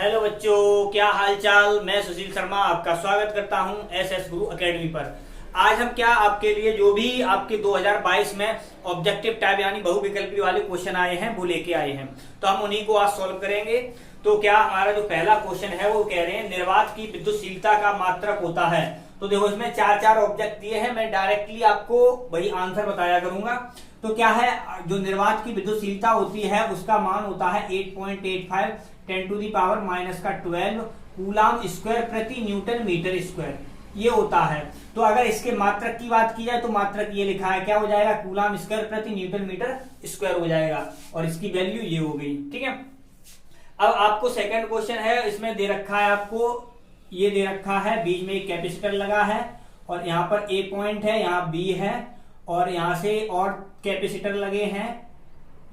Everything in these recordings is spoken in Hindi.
हेलो बच्चों, क्या हाल चाल। मैं सुशील शर्मा आपका स्वागत करता हूं एस गुरु एकेडमी पर। आज हम क्या आपके लिए जो भी आपके 2022 में ऑब्जेक्टिव टाइप यानी बहुविकल्पी वाले क्वेश्चन आए हैं वो लेके आए हैं, तो हम उन्हीं को आज सॉल्व करेंगे। तो क्या हमारा जो पहला क्वेश्चन है वो कह रहे हैं निर्वात की विद्युतशीलता का मात्रक होता है। तो देखो इसमें चार चार ऑब्जेक्ट दिए हैं, मैं डायरेक्टली आपको वही आंसर बताया करूंगा। तो क्या है, जो निर्वात की विद्युतशीलता होती है उसका मान होता है 8.85 10⁻⁻12 कूलाम स्क्वायर प्रति न्यूटन मीटर स्क्वायर, ये होता है। तो अगर इसके मात्रक की बात की जाए तो मात्रक ये लिखा है, क्या हो जाएगा, कूलाम स्क्वायर प्रति न्यूटन मीटर स्क्वायर हो जाएगा, और इसकी वैल्यू ये हो गई। ठीक है, अब आपको सेकंड क्वेश्चन है, इसमें दे रखा है आपको, ये दे रखा है बीच में एक कैपेसिटर लगा है और यहाँ पर ए पॉइंट है, यहाँ बी है और यहाँ से और कैपेसिटर लगे हैं,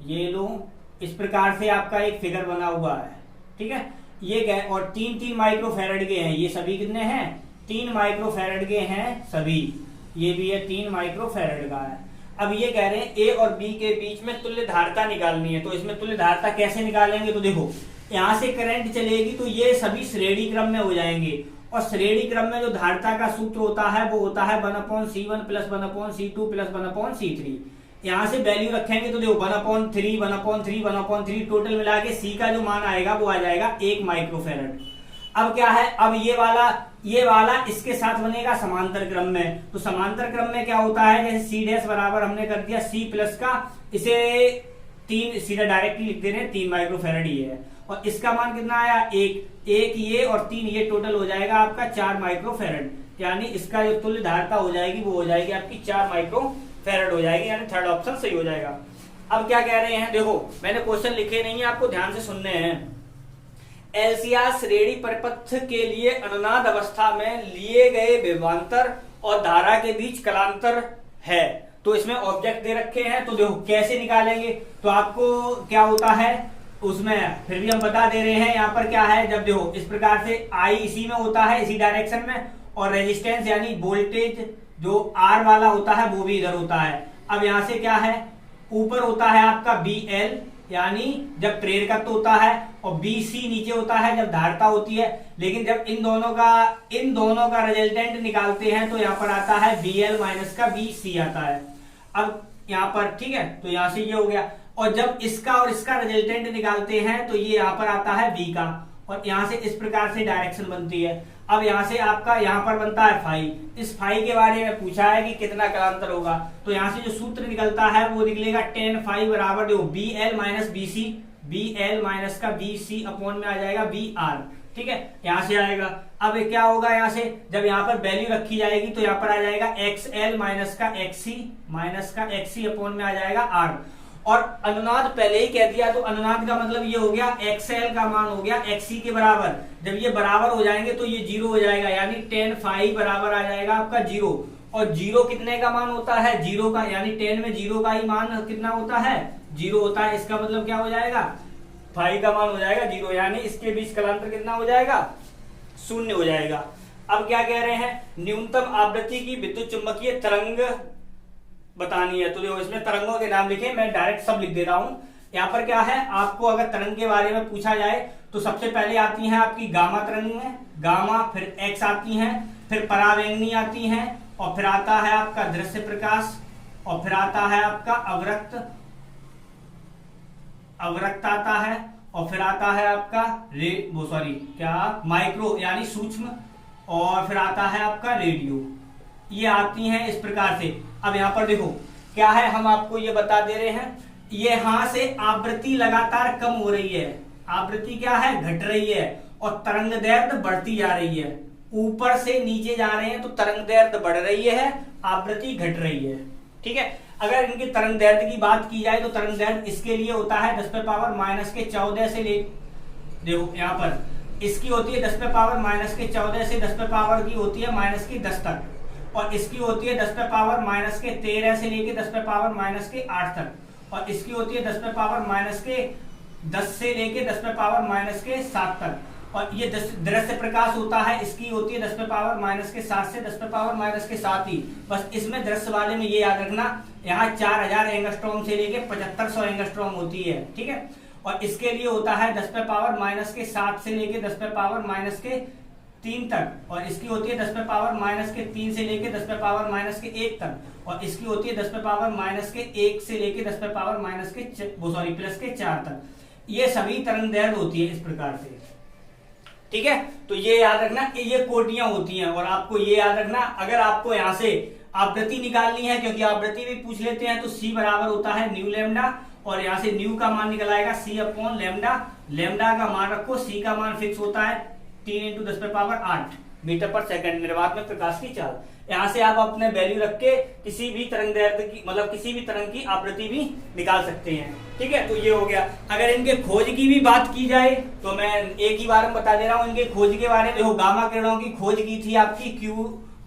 ये लो। इस प्रकार से आपका एक फिगर बना हुआ है। ठीक है, ये और 3-3 माइक्रोफैरड के हैं, ये सभी कितने हैं, 3 माइक्रोफैरड के हैं सभी, ये भी है 3 माइक्रोफैरड का है। अब ये कह रहे हैं ए और बी के बीच में तुल्य धारिता निकालनी है। तो इसमें तुल्य धारिता कैसे निकालेंगे, तो देखो यहां से करंट चलेगी तो ये सभी श्रेणी क्रम में हो जाएंगे, और श्रेणी क्रम में जो धारिता का सूत्र होता है वो होता है 1/C1 + 1/C2 + 1/C3। यहां से वैल्यू रखेंगे तो देखो 1/3 1/3 1/3 टोटल मिला के सी का जो मान आएगा वो आ जाएगा 1 माइक्रोफैरड। अब क्या है, अब ये वाला इसके साथ बनेगा समांतर क्रम में। तो समांतर क्रम में क्या होता है, जैसे सी डैश बराबर हमने कर दिया C प्लस का, इसे 3 सीधा डायरेक्टली लिख दे रहे हैं, 3 माइक्रोफैरड ही है, और इसका मान कितना आया, 1 ये और 3 ये, टोटल हो जाएगा आपका 4 माइक्रोफैरड। यानी इसका जो तुल्य धारिता हो जाएगी वो हो जाएगी आपकी 4 माइक्रोफैरड हो जाएगी, यानी थर्ड ऑप्शन सही हो जाएगा। अब क्या कह रहे हैं, देखो मैंने क्वेश्चन लिखे नहीं है, आपको ध्यान से सुनने हैं। एलसीआर श्रेणी परिपथ के लिए अनुनाद अवस्था में लिए गए विभवांतर और धारा के बीच कलांतर है। तो इसमें ऑब्जेक्ट दे रखे हैं, तो देखो कैसे निकालेंगे। तो आपको क्या होता है उसमें, फिर भी हम बता दे रहे हैं, यहाँ पर क्या है, जब देखो इस प्रकार से आई इसी में होता है, इसी डायरेक्शन में, और रेजिस्टेंस यानी वोल्टेज जो आर वाला होता है वो भी इधर होता है। अब यहाँ से क्या है, ऊपर होता है आपका BL यानी जब प्रेरकत्व होता है, और BC नीचे होता है जब धारिता होती है। लेकिन जब इन दोनों का रिजल्टेंट निकालते हैं तो यहाँ पर आता है BL माइनस का BC आता है। अब यहाँ पर ठीक है, तो यहाँ से ये हो गया, और जब इसका और इसका रिजल्टेंट निकालते हैं तो ये यहाँ पर आता है B का, और यहाँ से इस प्रकार से डायरेक्शन बनती है। अब यहाँ से आपका यहाँ पर बनता है फाई, इस फाई के बारे में पूछा है कि कितना कलांतर होगा। तो यहाँ से जो सूत्र निकलता है वो निकलेगा tan फाई बराबर BL minus BC, BL minus का BC अपॉन में आ जाएगा BR। ठीक है, यहाँ से आएगा। अब क्या होगा, यहाँ से जब यहाँ पर वैल्यू रखी जाएगी तो यहाँ पर आ जाएगा XL माइनस का XC अपॉन में आ जाएगा R। और अनुनाद पहले ही कह दिया, तो अनुनाद का मतलब ये हो गया XL का मान हो गया XC के बराबर। जब ये बराबर हो जाएंगे तो ये 0 हो जाएगा, यानी tan फाई बराबर आ जाएगा आपका 0। और 0 कितने का मान होता है, 0 का, यानी tan में 0 का ही मान कितना होता है, 0 होता है। इसका मतलब क्या हो जाएगा, फाई का मान हो जाएगा 0, यानी इसके बीच कलांतर कितना हो जाएगा, 0 हो जाएगा। अब क्या कह रहे हैं, न्यूनतम आवृत्ति की विद्युत चुंबकीय तरंग बतानी है। तो देखो इसमें तरंगों के नाम लिखे, मैं डायरेक्ट सब लिख दे रहा हूं। यहाँ पर क्या है, आपको अगर तरंग के बारे में पूछा जाए तो सबसे पहले आती है आपकी गामा तरंग में, गामा, फिर एक्स आती है, फिर परावैंगनी आती है, और फिर आता है आपका दृश्य प्रकाश, और फिर आता है आपका अवरक्त आता है, और फिर आता है आपका माइक्रो यानी सूक्ष्म, और फिर आता है आपका रेडियो। ये आती हैं इस प्रकार से। अब यहाँ पर देखो क्या है, हम आपको ये बता दे रहे हैं, ये यहां से आवृत्ति लगातार कम हो रही है, आवृत्ति क्या है, घट रही है, और तरंग दैर्ध्य बढ़ती जा रही है। ऊपर से नीचे जा रहे हैं तो तरंग दैर्ध्य बढ़ रही है, आवृत्ति घट रही है। ठीक है, अगर इनकी तरंग दैर्ध्य की बात की जाए तो तरंग दैर्ध्य इसके लिए होता है 10⁻⁻14 से ले, देखो यहाँ पर इसकी होती है 10⁻⁻14 से 10 की होती है -10 तक, और इसकी होती है 10⁻⁻13 से लेके 10⁻⁻8 तक, और इसकी होती है 10⁻⁻10 से लेके 10⁻⁻7 तक, और ये दृश्य प्रकाश होता है, इसकी होती है 10⁻⁻7 से 10⁻⁻7 ही। बस इसमें दृश्य वाले में ये याद रखना, यहाँ 4000 एंगस्ट्रॉम से लेके 7500 एंगस्ट्रॉम होती है। ठीक है, और इसके लिए होता है 10 पे पावर माइनस के 7 से लेके 10 पे पावर माइनस के 3 तक, और इसकी होती है 10 पे पावर माइनस के 3 से लेके 10 पे पावर माइनस के 1 तक, और इसकी होती है 10 पे पावर माइनस के 1 से लेके 10 पे पावर माइनस के प्लस के 4 तक। ये सभी तरंग दैर्घ्य होती है इस प्रकार से, ठीक है। तो ये याद रखना कि ये कोटियां होती हैं, और आपको ये याद रखना अगर आपको यहाँ से आवृत्ति निकालनी है, क्योंकि आवृत्ति भी पूछ लेते हैं, तो C बराबर होता है न्यू लेमडा, और यहाँ से न्यू का मान निकल आएगा C अपॉन लेमडा। लेमडा का मान रखो, C का मान फिक्स होता है 3 इंटू 10 पे पावर 8 मीटर पर सेकंड, निर्वात में प्रकाश की चाल। यहाँ से आप अपने वैल्यू रख के किसी भी तरंग दैर्घ्य की मतलब किसी भी तरंग की आवृत्ति भी निकाल सकते हैं, ठीक है। तो ये हो गया। अगर इनके खोज की भी बात की जाए तो मैं एक ही बार में बता दे रहा हूँ इनके खोज के बारे में। देखो, गामा किरणों की खोज की थी आपकी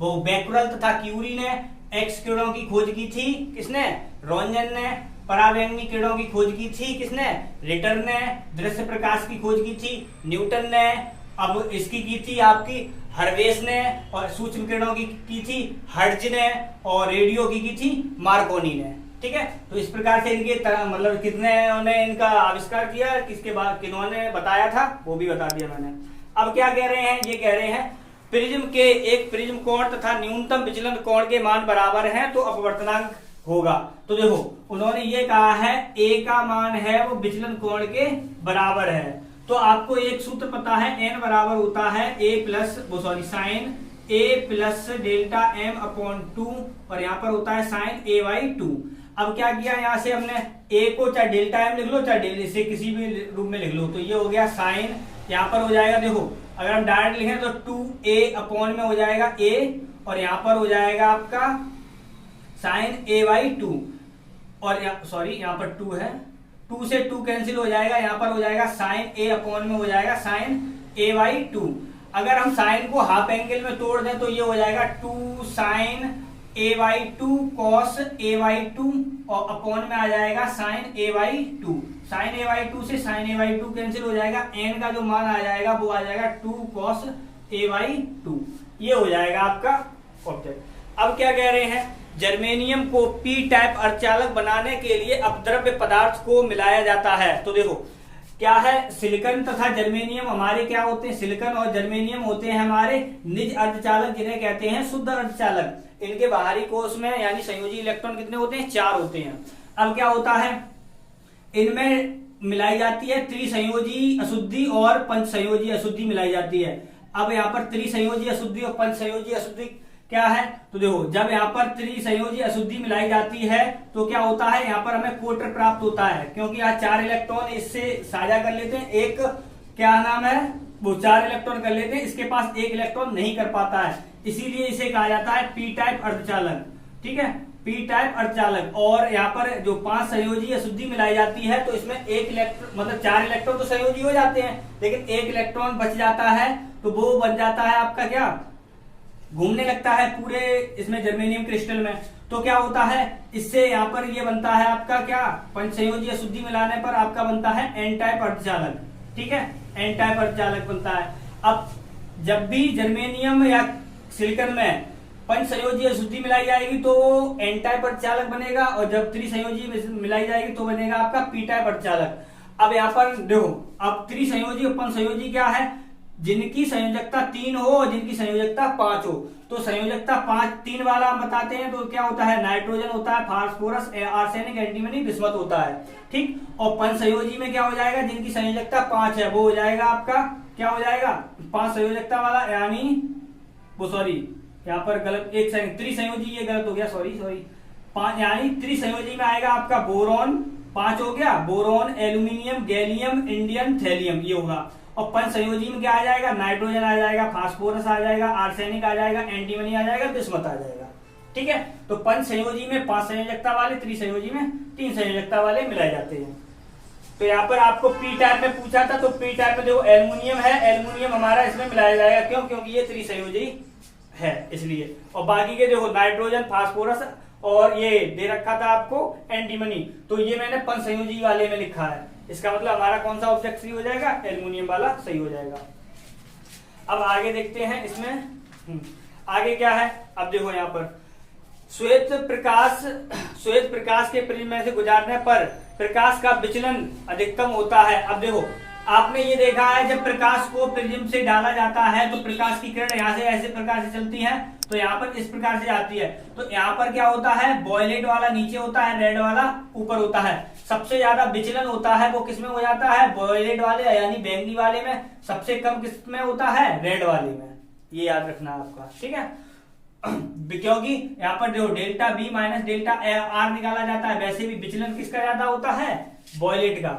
वो बैकुरल तथा क्यूरी ने। एक्स किरणों की खोज की थी किसने? रोंजन ने। परावैंगनी किरणों की खोज की थी किसने? रिटर ने। दृश्य प्रकाश की खोज की थी न्यूटन ने। अब इसकी की थी आपकी हर्वेस ने, और सूक्ष्म किरणों की थी हर्ट्ज ने, और रेडियो की थी मार्कोनी ने, ठीक है। तो इस प्रकार से इनके मतलब कितने ने इनका आविष्कार किया, किसके बाद किन्होंने बताया था वो भी बता दिया मैंने। अब क्या कह रहे हैं? ये कह रहे हैं प्रिज्म के एक प्रिज्म कोण तथा न्यूनतम विचलन कोण के मान बराबर हैं तो अपवर्तनांक होगा। तो देखो, उन्होंने ये कहा है A का मान है वो विचलन कोण के बराबर है। तो आपको एक सूत्र पता है, n बराबर होता है sine A plus delta m upon 2, और यहाँ पर होता है साइन A/2। अब क्या किया, यहाँ से हमने A को चाहे डेल्टा m लिख लो चाहे इसे किसी भी रूप में लिख लो, तो ये हो गया साइन, यहाँ पर हो जाएगा, देखो अगर हम डायरेक्ट लिखें तो 2A अपॉन में हो जाएगा A, और यहाँ पर हो जाएगा आपका साइन A/2, और यहाँ पर 2 है, 2 से 2 कैंसिल हो जाएगा, यहाँ पर हो जाएगा साइन A अपॉन में हो जाएगा साइन A/2। अगर हम साइन को हाफ एंगल में तोड़ दें तो ये हो जाएगा 2 साइन A/2 कॉस A/2, और अपॉन में आ जाएगा साइन A/2। साइन A/2 से साइन A/2 कैंसिल हो जाएगा, n का जो मान आ जाएगा वो आ जाएगा 2 कॉस A/2। ये हो जाएगा आपका ऑब्जेक्ट। अब क्या कह रहे हैं, जर्मेनियम को पी टाइप अर्धचालक बनाने के लिए अपद्रव्य पदार्थ को मिलाया जाता है। तो देखो क्या है, सिलिकॉन तथा जर्मेनियम हमारे क्या होते हैं, सिलिकॉन और जर्मेनियम होते हैं हमारे निज अर्धचालक, जिन्हें कहते हैं शुद्ध अर्धचालक। इनके बाहरी कोश में यानी संयोजी इलेक्ट्रॉन कितने होते हैं? 4 होते हैं। अब क्या होता है, इनमें मिलाई जाती है त्रिसंयोजी अशुद्धि और पंचसंयोजी अशुद्धि मिलाई जाती है। अब यहाँ पर त्रिसंयोजी अशुद्धि और पंचसंयोजी अशुद्धि क्या है, तो देखो जब यहाँ पर त्रिसंयोजी अशुद्धि मिलाई जाती है तो क्या होता है, यहाँ पर हमें कोटर प्राप्त होता है, क्योंकि यहाँ 4 इलेक्ट्रॉन इससे साझा कर लेते हैं, एक क्या नाम है वो 4 इलेक्ट्रॉन कर लेते हैं, इसके पास 1 इलेक्ट्रॉन नहीं कर पाता है, इसीलिए इसे कहा जाता है पी टाइप अर्धचालक, ठीक है, पी टाइप अर्धचालक। और यहाँ पर जो 5 संयोजी अशुद्धि मिलाई जाती है तो इसमें 1 इलेक्ट्रॉन मतलब 4 इलेक्ट्रॉन तो संयोजी हो जाते हैं, लेकिन 1 इलेक्ट्रॉन बच जाता है, तो वो बन जाता है आपका क्या, घूमने लगता है पूरे इसमें जर्मेनियम क्रिस्टल में। तो क्या होता है, इससे यहाँ पर ये बनता है आपका क्या, पंचसंयोजी अशुद्धि मिलाने पर आपका बनता है एन टाइप अर्धचालक, ठीक है, एन टाइप अर्धचालक बनता है। अब जब भी जर्मेनियम या सिलिकॉन में पंचसंयोजी अशुद्धि मिलाई जाएगी तो वो एन टाइप अर्धचालक बनेगा, और जब त्रिसंयोजी मिलाई जाएगी तो बनेगा आपका पी टाइप अर्धचालक। अब यहाँ पर देखो, अब त्रिसंयोजी और पंचसंयोजी क्या है, जिनकी संयोजकता 3 हो और जिनकी संयोजकता 5 हो। तो संयोजकता 3 वाला हम बताते हैं तो क्या होता है, नाइट्रोजन होता है, फास्फोरस, आर्सेनिक, एंटीमनी, बिस्मथ होता है, ठीक। और पंचसंयोजी में क्या हो जाएगा, जिनकी संयोजकता 5 है वो हो जाएगा आपका क्या हो जाएगा, 5 संयोजकता वाला, यानी वो सॉरी यहाँ पर गलत, एक त्रिसंयोजी, ये गलत हो गया, सॉरी 5, यानी त्रिसंयोजी में आएगा आपका बोरॉन 5 हो गया, boron, aluminium, gallium, indium, thallium, ये होगा। और पंचसंयोजी में क्या आ जाएगा, नाइट्रोजन आ जाएगा, फास्फोरस आ जाएगा, आर्सेनिक आ जाएगा, एंटीमनी आ जाएगा, बिस्मथ आ जाएगा, ठीक है। तो पंचसंयोजी में 5 संयोजकता वाले, त्रिसंयोजी में 3 संयोजकता वाले मिलाए जाते हैं। तो यहाँ पर आपको पी टाइप में पूछा था, तो पी टाइप में देखो एल्युमिनियम है, एल्युमिनियम हमारा इसमें मिलाया जाएगा, क्यों, क्योंकि ये त्रिसंयोजी है इसलिए। और बाकी के देखो नाइट्रोजन, फास्फोरस और ये दे रखा था आपको एंटीमनी, तो ये मैंने पंचसंयोजी वाले में लिखा है, इसका मतलब हमारा कौन सा ऑब्जेक्ट सही हो जाएगा, एल्युमिनियम वाला सही हो जाएगा। अब आगे देखते हैं इसमें आगे क्या है। अब देखो यहाँ पर श्वेत प्रकाश के प्रिज्म में से गुजारने पर प्रकाश का विचलन अधिकतम होता है। अब देखो आपने ये देखा है जब प्रकाश को प्रिज्म से डाला जाता है तो प्रकाश की किरण यहाँ से ऐसे प्रकार से चलती है, तो यहाँ पर इस प्रकार से आती है। तो यहाँ पर क्या होता है, वॉयलेट वाला नीचे होता है, रेड वाला ऊपर होता है। सबसे ज्यादा विचलन होता है वो किसमें हो जाता है, वॉयलेट वाले यानी बैंगनी वाले में। सबसे कम किस में होता है, रेड वाले में। ये याद रखना आपका, ठीक है। क्योंकि यहाँ पर जो delta B minus delta R निकाला जाता है, वैसे भी विचलन किसका ज्यादा होता है, वॉयलेट का।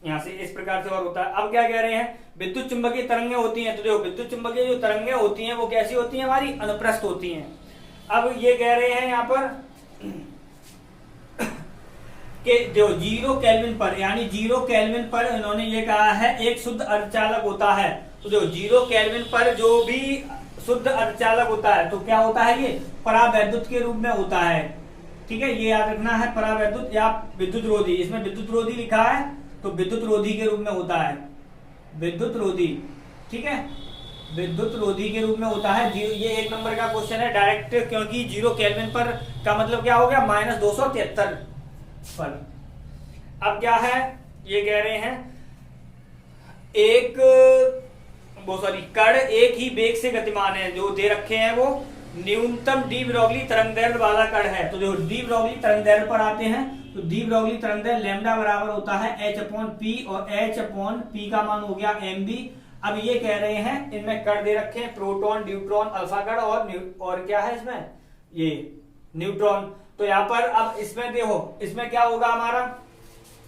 यहाँ से इस प्रकार से और होता है। अब क्या कह रहे हैं, विद्युत चुंबकीय तरंगें होती हैं। तो देखो विद्युत चुंबकीय जो तरंगें होती हैं वो कैसी होती हैं, हमारी अनुप्रस्थ होती हैं। अब ये कह रहे हैं यहाँ पर कि जो 0 केल्विन पर यानी 0 केल्विन पर इन्होंने ये कहा है एक शुद्ध अर्धचालक होता है। तो जो 0 केल्विन पर जो भी शुद्ध अर्धचालक होता है तो क्या होता है, ये परावैद्युत के रूप में होता है। ठीक है, ये याद रखना है, परावैद्युत या विद्युत रोधी। इसमें विद्युत रोधी लिखा है तो विद्युत रोधी के रूप में होता है, विद्युत रोधी। ठीक है, विद्युत रोधी के रूप में होता है। ये 1 नंबर का क्वेश्चन है डायरेक्ट, क्योंकि 0 केल्विन पर का मतलब क्या हो गया, -273 पर। अब क्या है, ये कह रहे हैं कण एक ही वेग से गतिमान है। जो दे रखे हैं वो न्यूनतम डी ब्रोगली तरंगदैर्घ्य वाला कण है। तो जो डी ब्रोगली तरंगदैर्घ्य पर आते हैं तो डी ब्रोगली तरंगदैर्घ्य लैम्डा बराबर होता है h/p और h/p का मान हो गया mv। अब ये कह रहे हैं इनमें कण दे रखे हैं, प्रोटॉन, न्यूट्रॉन, अल्फा कण और क्या है इसमें, ये न्यूट्रॉन। तो यहाँ पर अब इसमें देखो, इसमें क्या होगा हमारा,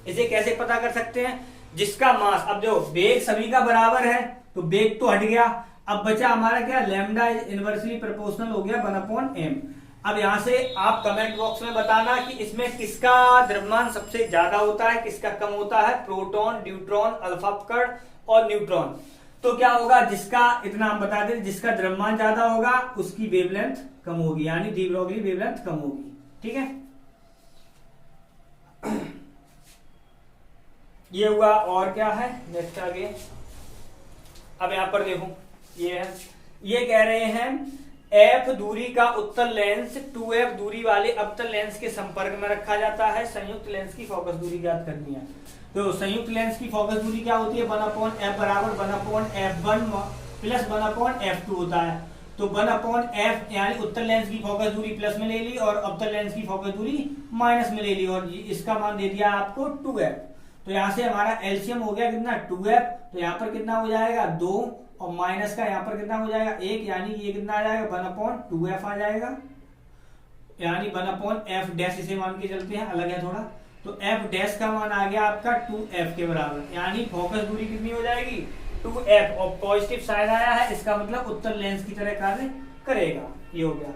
इसे कैसे पता कर सकते हैं, जिसका मास, अब देखो वेग सभी का बराबर है तो वेग तो हट गया। अब बचा हमारा क्या, लैम्डा इज इनवर्सली प्रोपोर्शनल हो गया 1/m। अब यहां से आप कमेंट बॉक्स में बताना कि इसमें किसका द्रव्यमान सबसे ज्यादा होता है, किसका कम होता है, प्रोटॉन, न्यूट्रॉन, अल्फा कण और न्यूट्रॉन। तो क्या होगा, जिसका इतना हम बता दें, जिसका द्रव्यमान ज्यादा होगा उसकी वेवलेंथ कम होगी, यानी डी ब्रोगली वेवलेंथ कम होगी। ठीक है, ये हुआ। और क्या है नेक्स्ट आगे, अब यहां पर देखो ये है, ये कह रहे हैं f दूरी का उत्तल लेंस 2f दूरी वाले अवतल लेंस के संपर्क में रखा जाता है। संयुक्त लेंस की फोकस दूरी ज्ञात करनी है। तो संयुक्त लेंस की फोकस दूरी क्या होती है, 1/f बराबर 1/f1 प्लस 1/f2 होता है। तो 1/f यानी उत्तल लेंस की फोकस दूरी प्लस में ले ली और अवतल लेंस की फोकस दूरी माइनस में ले ली, और इसका मान दे दिया आपको 2f। तो यहां से हमारा एलसीएम हो गया कितना, 2f। तो यहाँ पर कितना हो जाएगा, 2, और माइनस का यहाँ पर कितना हो जाएगा, 1, यानी ये कितना आ जाएगा, 1/2f आ जाएगा, यानी 1/f डैश इसे मान के चलते हैं, अलग है थोड़ा। तो f डैश का मान आ गया आपका 2f के बराबर, यानी फोकस दूरी कितनी हो जाएगी, 2f। और पॉजिटिव साइड आया है, इसका मतलब उत्तल लेंस की तरह कार्य करेगा। ये हो गया।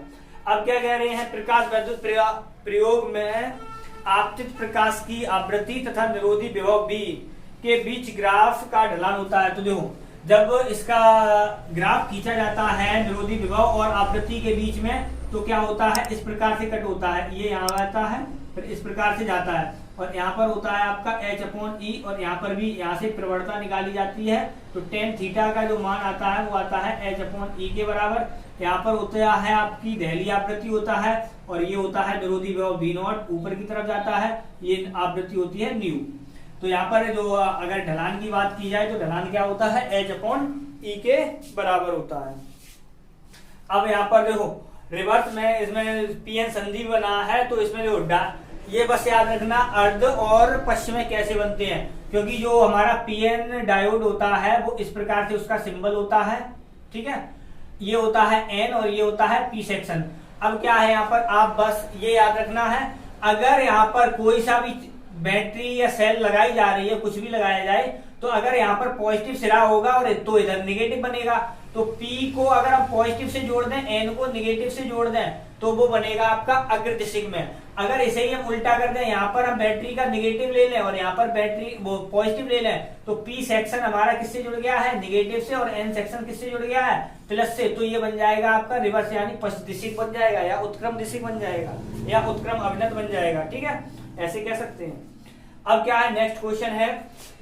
अब क्या कह रहे हैं, प्रकाश वैद्युत प्रयोग में आपतित प्रकाश की आवृत्ति तथा निरोधी विभव b के बीच ग्राफ का ढलान होता है। तो देखो जब इसका ग्राफ खींचा जाता है निरोधी विभव और आवृत्ति के बीच में, तो क्या होता है, इस प्रकार से कट होता है, ये यहाँ आता है फिर इस प्रकार से जाता है, और यहाँ पर होता है आपका h/e, और यहाँ पर भी यहाँ से प्रवणता निकाली जाती है। तो tan थीटा का जो मान आता है वो आता है h/e के बराबर। यहाँ पर होता है आपकी दहली आवृत्ति होता है, और ये होता है विरोधी विभव v0 ऊपर की तरफ जाता है, ये आवृत्ति होती है न्यू। तो यहाँ पर जो अगर ढलान की बात की जाए तो ढलान क्या होता है, h/e के बराबर होता है। अब यहाँ पर देखो रिवर्स में इसमें पीएन संधि बना है, तो इसमें जो ये बस याद रखना अर्ध और पश्चिम कैसे बनते हैं, क्योंकि जो हमारा पीएन डायोड होता है वो इस प्रकार से उसका सिंबल होता है। ठीक है, ये होता है एन और ये होता है पी सेक्शन। अब क्या है यहाँ पर, आप बस ये याद रखना है, अगर यहाँ पर कोई सा भी बैटरी या सेल लगाई जा रही है, कुछ भी लगाया जाए, तो अगर यहाँ पर पॉजिटिव सिरा होगा और तो इधर निगेटिव बनेगा। तो P को अगर हम पॉजिटिव से जोड़ दें, N को निगेटिव से जोड़ दें, तो वो बनेगा आपका अग्रदिशिक में। अगर इसे ही हम उल्टा कर दें, यहाँ पर हम बैटरी का निगेटिव ले लें और यहाँ पर बैटरी वो पॉजिटिव ले लें, तो P सेक्शन हमारा किससे जुड़ गया है, निगेटिव से, और N सेक्शन किससे जुड़ गया है, प्लस से। तो ये बन जाएगा आपका रिवर्स यानी पश्च दिशिक बन जाएगा, या उत्क्रम दिशिक बन जाएगा, या उत्क्रम अभिनत बन जाएगा। ठीक है, ऐसे कह सकते हैं। अब क्या है नेक्स्ट क्वेश्चन है,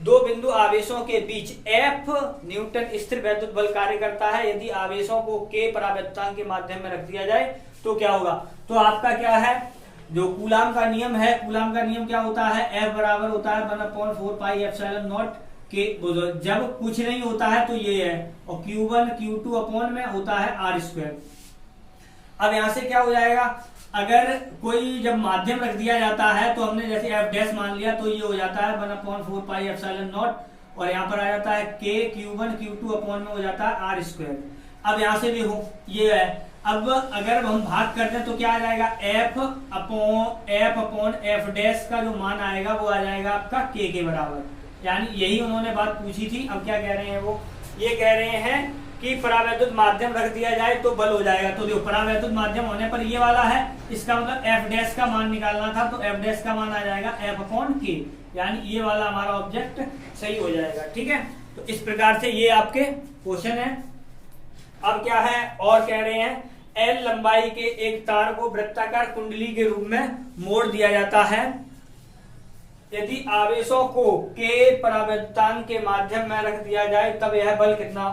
दो बिंदु आवेशों के बीच F न्यूटन स्थिर वैद्युत बल कार्य करता है। यदि आवेशों को K परावैद्युतांक के माध्यम में रख दिया जाए तो क्या होगा। तो आपका क्या है, जो कूलाम का नियम है, कूलाम का नियम क्या होता है, F बराबर होता है 1/4 पाई एप्सिलॉन नॉट के, जब कुछ नहीं होता है तो ये है, और Q1 Q2 अपॉन में होता है R स्क्वायर। अब यहां से क्या हो जाएगा, अगर कोई जब माध्यम रख दिया जाता है तो हमने जैसे F डैश मान लिया तो ये हो जाता है 1/4 पाई एप्सिलॉन नॉट, और यहाँ पर आ जाता है K Q1 Q2 अपॉन में हो जाता है R स्क्वायर। अब यहां से देखो ये है, अब अगर हम भाग करते हैं तो क्या आ जाएगा, F अपॉन F डैश का जो मान आएगा वो आ जाएगा आपका K के बराबर, यानी यही उन्होंने बात पूछी थी। अब क्या कह रहे हैं वो, ये कह रहे हैं कि परावैद्युत माध्यम रख दिया जाए तो बल हो जाएगा। तो देखो परावैद्युत माध्यम होने पर ये वाला है, इसका मतलब F डैश का मान निकालना था, तो F डैश का मान आ जाएगा F अपॉन K, यानी ये वाला हमारा ऑब्जेक्ट सही हो जाएगा। ठीक है, तो इस प्रकार से ये आपके क्वेश्चन है। अब क्या है, और कह रहे हैं L लंबाई के एक तार को वृत्ताकार कुंडली के रूप में मोड़ दिया जाता है, यदि आवेशों को K परावैद्युतांक के माध्यम में रख दिया जाए तब यह बल कितना,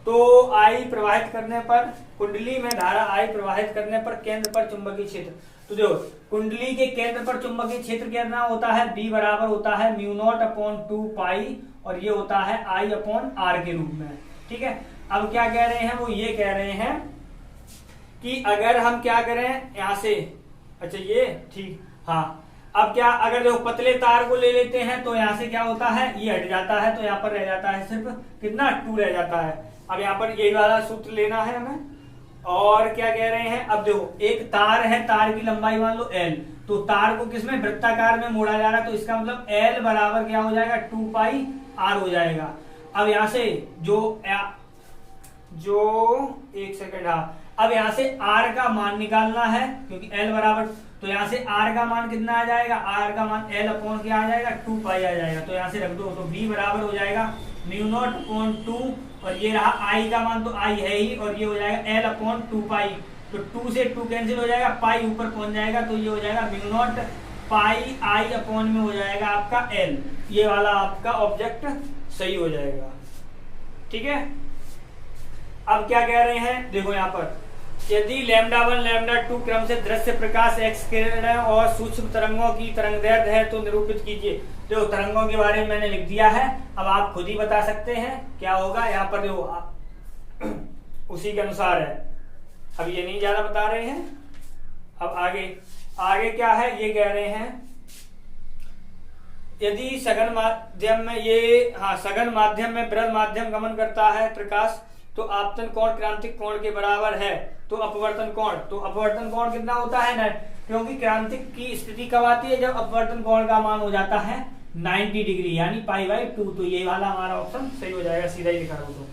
तो I प्रवाहित करने पर, कुंडली में धारा I प्रवाहित करने पर केंद्र पर चुंबकीय क्षेत्र, तो देखो कुंडली के केंद्र पर चुंबकीय क्षेत्र कितना होता है, B बराबर होता है μ0/2 पाई, और ये होता है I अपॉन R के रूप में। ठीक है, अब क्या कह रहे हैं वो, ये कह रहे हैं कि अगर हम क्या करें यहां से, अच्छा ये ठीक, हाँ अब क्या, अगर देखो पतले तार को ले लेते हैं तो यहां से क्या होता है, ये हट जाता है, तो यहाँ पर रह जाता है सिर्फ कितना 2 रह जाता है। अब यहाँ पर यही वाला सूत्र लेना है हमें, और क्या कह रहे हैं, अब देखो एक तार है, तार की लंबाई मान लो L, तो तार को किसमें, वृत्ताकार में मोड़ा जा रहा है, तो इसका मतलब L बराबर क्या हो जाएगा 2 पाई R हो जाएगा। अब यहाँ से एक सेकंड, हाँ अब यहाँ से R का मान निकालना है, क्योंकि L बराबर, तो यहाँ से R का मान कितना आ जाएगा, R का मान L अपॉन क्या आ जाएगा 2 पाई आ जाएगा, तो यहाँ से रख दो, तो B बराबर हो जाएगा μ0/2, और ये रहा I का मान, तो I है ही, और ये हो जाएगा L अपॉन 2 पाई, तो 2 से 2 कैंसिल हो जाएगा, पाई ऊपर पहुंच जाएगा, तो ये हो जाएगा μ0 पाई I अपॉन में हो जाएगा आपका L, ये वाला आपका ऑब्जेक्ट सही हो जाएगा। ठीक है, अब क्या कह रहे हैं, देखो यहाँ पर यदि λ1 λ2 क्रम से दृश्य प्रकाश एक्स किरणें और सूक्ष्म तरंगों की तरंगदैर्ध्य है तो निरूपित कीजिए। देखो तरंगों के बारे में मैंने लिख दिया है, अब आप खुद ही बता सकते हैं क्या होगा। यहाँ पर देखो उसी के अनुसार है, अब ये नहीं ज्यादा बता रहे हैं। अब आगे क्या है, ये कह रहे हैं यदि सघन माध्यम में सघन माध्यम में बृहद माध्यम गमन करता है प्रकाश, तो आपतन कोण क्रांतिक कोण के बराबर है, तो अपवर्तन कोण कितना होता है ना, क्योंकि क्रांतिक की स्थिति कब आती है, जब अपवर्तन कोण का मान हो जाता है 90 डिग्री, यानी π/2, तो ये वाला हमारा ऑप्शन सही हो जाएगा, सीधा ही लिखा रहा हूं। तो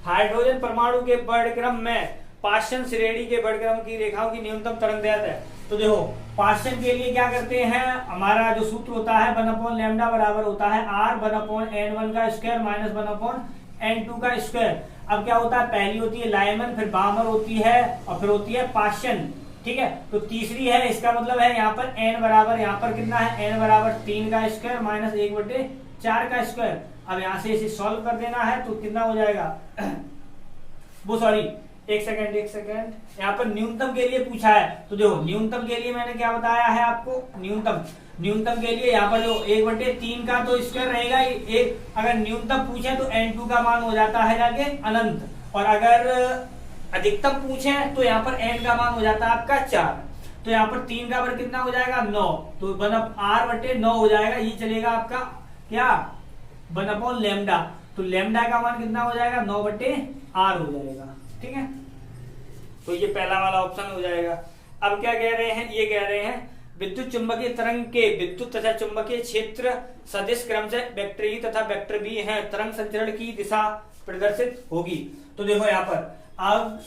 हाइड्रोजन परमाणु के वर्णक्रम में पाषाण श्रेणी के वर्णक्रम की रेखाओं की न्यूनतम तरंगदैर्ध्य है। तो देखो पाषाण के लिए क्या करते हैं, हमारा जो सूत्र होता है 1/λ बराबर होता है R 1/n1 का स्क्वायर माइनस 1/n2 का स्क्वायर। अब क्या होता है, पहली होती है लाइमन, फिर बामर होती है, और फिर होती है पाषाण। ठीक है, तो तीसरी है, इसका मतलब है यहाँ पर n बराबर, यहाँ पर कितना है, n बराबर 3 का स्क्वायर माइनस 1/4 का स्क्वायर। अब यहाँ से इसे सॉल्व कर देना है, तो कितना हो जाएगा एक सेकंड, यहाँ पर न्यूनतम के लिए पूछा है, तो देखो न्यूनतम के लिए मैंने क्या बताया है आपको, न्यूनतम के लिए यहाँ पर जो 1/3 का तो स्क्वायर रहेगा एक, अगर न्यूनतम पूछे तो n2 का मान हो जाता है जाके अनंत, और अगर अधिकतम पूछे तो यहाँ पर n का मान हो जाता है आपका 4, तो यहाँ पर 3 का पर कितना हो जाएगा 9, तो 1/r/9 हो जाएगा। ये चलेगा आपका क्या 1/λ, तो लैम्डा का मान कितना हो जाएगा 9/r हो जाएगा। ठीक है, तो ये पहला वाला ऑप्शन हो जाएगा। अब क्या कह रहे हैं, ये कह रहे हैं विद्युत चुंबकीय तरंग के विद्युत तथा चुंबकीय क्षेत्र सदिश क्रम से वेक्टर ई तथा वेक्टर बी है, तरंग संचरण की दिशा प्रदर्शित होगी। तो देखो यहाँ पर अब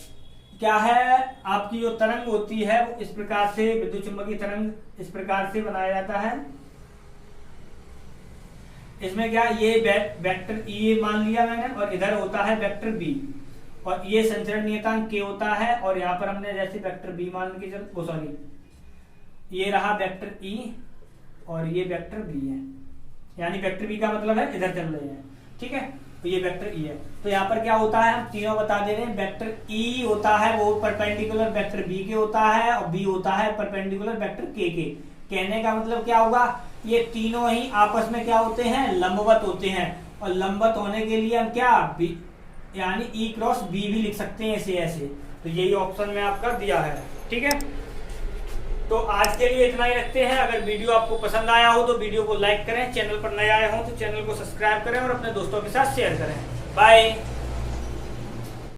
क्या है, आपकी जो तरंग होती है वो इस प्रकार से, विद्युत चुंबकीय तरंग इस प्रकार से बनाया जाता है। इसमें क्या, ये वेक्टर ई मान लिया मैंने, और इधर होता है वेक्टर बी, और ये संचरण नियतांक के होता है, और यहाँ पर हमने जैसे वेक्टर बी मान के ये रहा वेक्टर ई और ये वेक्टर बी है, यानी वेक्टर बी का मतलब है इधर चल रहे हैं। ठीक है, तो ये वेक्टर ई है। तो यहाँ पर क्या होता है, हम तीनों बता दे रहे हैं। वेक्टर ई होता है वो परपेंडिकुलर वेक्टर बी के होता है, और बी होता है परपेंडिकुलर वेक्टर के। कहने का मतलब क्या होगा, ये तीनों ही आपस में क्या होते हैं, लंबवत होते हैं। और लंबवत होने के लिए हम क्या यानी ई क्रॉस बी भी लिख सकते हैं ऐसे। तो यही ऑप्शन में आपका दिया है। ठीक है, तो आज के लिए इतना ही रखते हैं। अगर वीडियो आपको पसंद आया हो तो वीडियो को लाइक करें, चैनल पर नए आए हो तो चैनल को सब्सक्राइब करें और अपने दोस्तों के साथ शेयर करें। बाय।